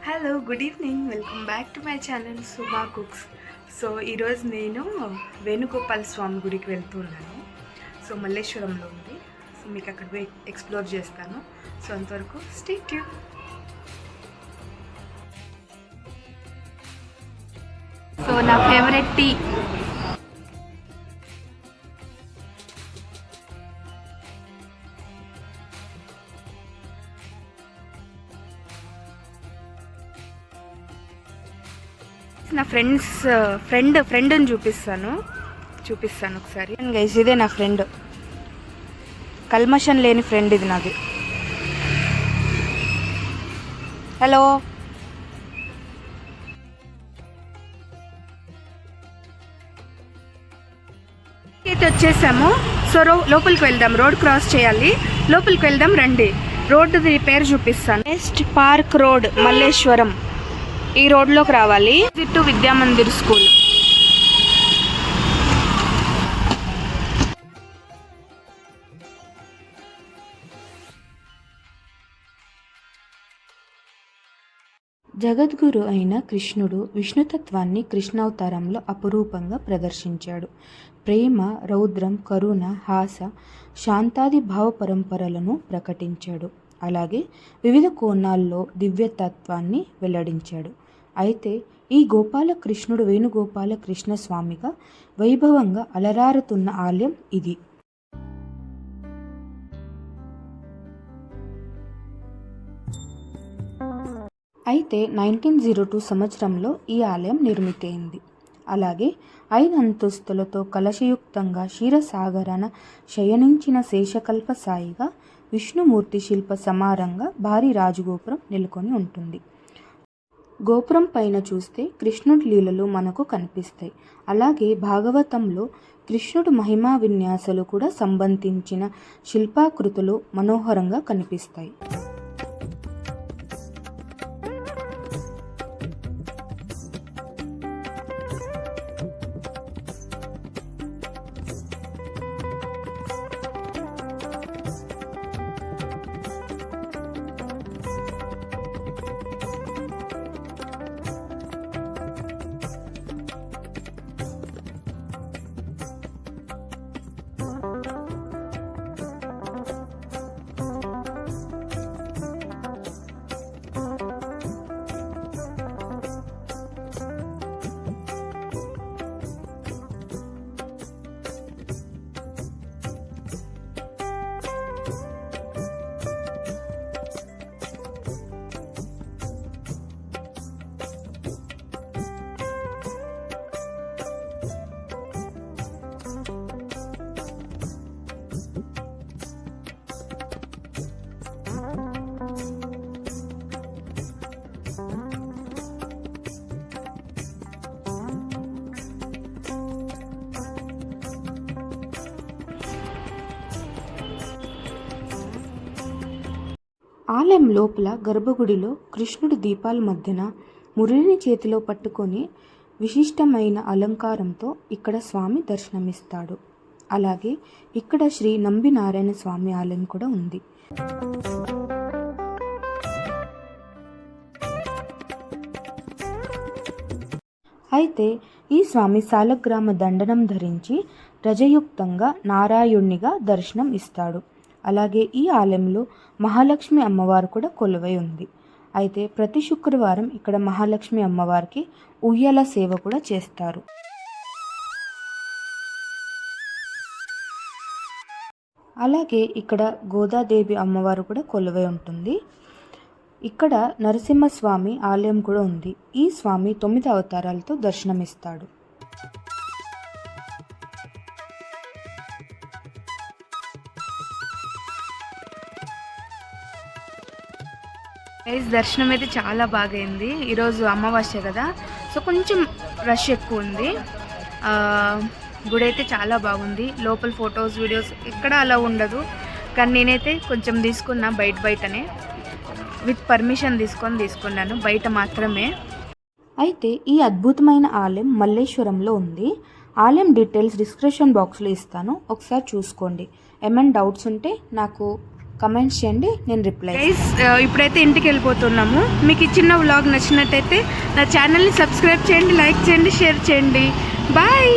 Hello, good evening. Welcome back to my channel Suma cooks. So ఈరోజు నేను వేణుగోపాల స్వామి గుడికి వెళ్తున్నాను. సో మల్లేశ్వరంలో ఉంది. సో మీకు అక్కడ పోయి ఎక్స్ప్లోర్ చేస్తాను. సో అంతవరకు స్టే ట్యూన్. సో నా ఫేవరెట్ టీ. నా ఫ్రెండ్ని చూపిస్తాను ఒకసారి. గైస్, ఇదే నా ఫ్రెండ్. కల్మషం లేని ఫ్రెండ్ ఇది నాది. హలో. అయితే వచ్చేసాము. సో లోపలికి వెళ్దాం. రోడ్ క్రాస్ చేయాలి. లోపలికి వెళ్దాం రండి. రోడ్డు పేరు చూపిస్తాను. West park road, Malleshwaram. ఈ రోడ్లోకి రావాలి. To Vidyamandir school. జగద్గురు అయిన కృష్ణుడు విష్ణుతత్వాన్ని కృష్ణావతారంలో అపురూపంగా ప్రదర్శించాడు. ప్రేమ, రౌద్రం, కరుణ, హాస, శాంతాది భావ పరంపరలను ప్రకటించాడు. అలాగే వివిధ కోణాల్లో దివ్యతత్వాన్ని వెల్లడించాడు. అయితే ఈ గోపాలకృష్ణుడు వేణుగోపాల కృష్ణ స్వామిగా వైభవంగా అలరారుతున్న ఆలయం ఇది. అయితే 1902 సంవత్సరంలో ఈ ఆలయం నిర్మితైంది. అలాగే 5 అంతస్తులతో కలశయుక్తంగా క్షీరసాగరన శయనించిన శేషకల్ప సాయిగా విష్ణుమూర్తి శిల్ప సమారంగా భారీ రాజగోపురం నెలకొని ఉంటుంది. గోపురం పైన చూస్తే కృష్ణుడి లీలలు మనకు కనిపిస్తాయి. అలాగే భాగవతంలో కృష్ణుడు మహిమా విన్యాసాలు కూడా సంబంధించిన శిల్పాకృతులు మనోహరంగా కనిపిస్తాయి. ఆలయం లోపల గర్భగుడిలో కృష్ణుడు దీపాల మధ్యన మురళిని చేతిలో పట్టుకొని విశిష్టమైన అలంకారంతో ఇక్కడ స్వామి దర్శనమిస్తాడు. అలాగే ఇక్కడ శ్రీ నంబినారాయణ స్వామి ఆలయం కూడా ఉంది. అయితే ఈ స్వామి సాలగ్రామ దండనం ధరించి రజయుక్తంగా నారాయణునిగా దర్శనం ఇస్తాడు. అలాగే ఈ ఆలయంలో మహాలక్ష్మి అమ్మవారు కూడా కొలువై ఉంది. అయితే ప్రతి శుక్రవారం ఇక్కడ మహాలక్ష్మి అమ్మవారికి ఉయ్యాల సేవ కూడా చేస్తారు. అలాగే ఇక్కడ గోదాదేవి అమ్మవారు కూడా కొలువై ఉంటుంది. ఇక్కడ నరసింహస్వామి ఆలయం కూడా ఉంది. ఈ స్వామి 9 అవతారాలతో దర్శనమిస్తాడు. దర్శనం అయితే చాలా బాగైంది. ఈరోజు అమావాస్య కదా, సో కొంచెం రష్ ఎక్కువ ఉంది. గుడి అయితే చాలా బాగుంది. లోపల ఫొటోస్, వీడియోస్ ఎక్కడ అలా ఉండదు. కానీ నేనైతే కొంచెం తీసుకున్నా బయటనే విత్ పర్మిషన్ తీసుకున్నాను, బయట మాత్రమే. అయితే ఈ అద్భుతమైన ఆలయం మల్లేశ్వరంలో ఉంది. ఆలయం డీటెయిల్స్ డిస్క్రిప్షన్ బాక్స్లో ఇస్తాను, ఒకసారి చూసుకోండి. ఏమైనా డౌట్స్ ఉంటే నాకు కమెంట్స్ చేయండి, నేను రిప్లై. గైస్ ఇప్పుడైతే ఇంటికి వెళ్ళిపోతున్నాము. మీకు ఈ చిన్న వ్లాగ్ నచ్చినట్టయితే నా ఛానల్ని సబ్స్క్రైబ్ చేయండి, లైక్ చేయండి, షేర్ చేయండి. బాయ్.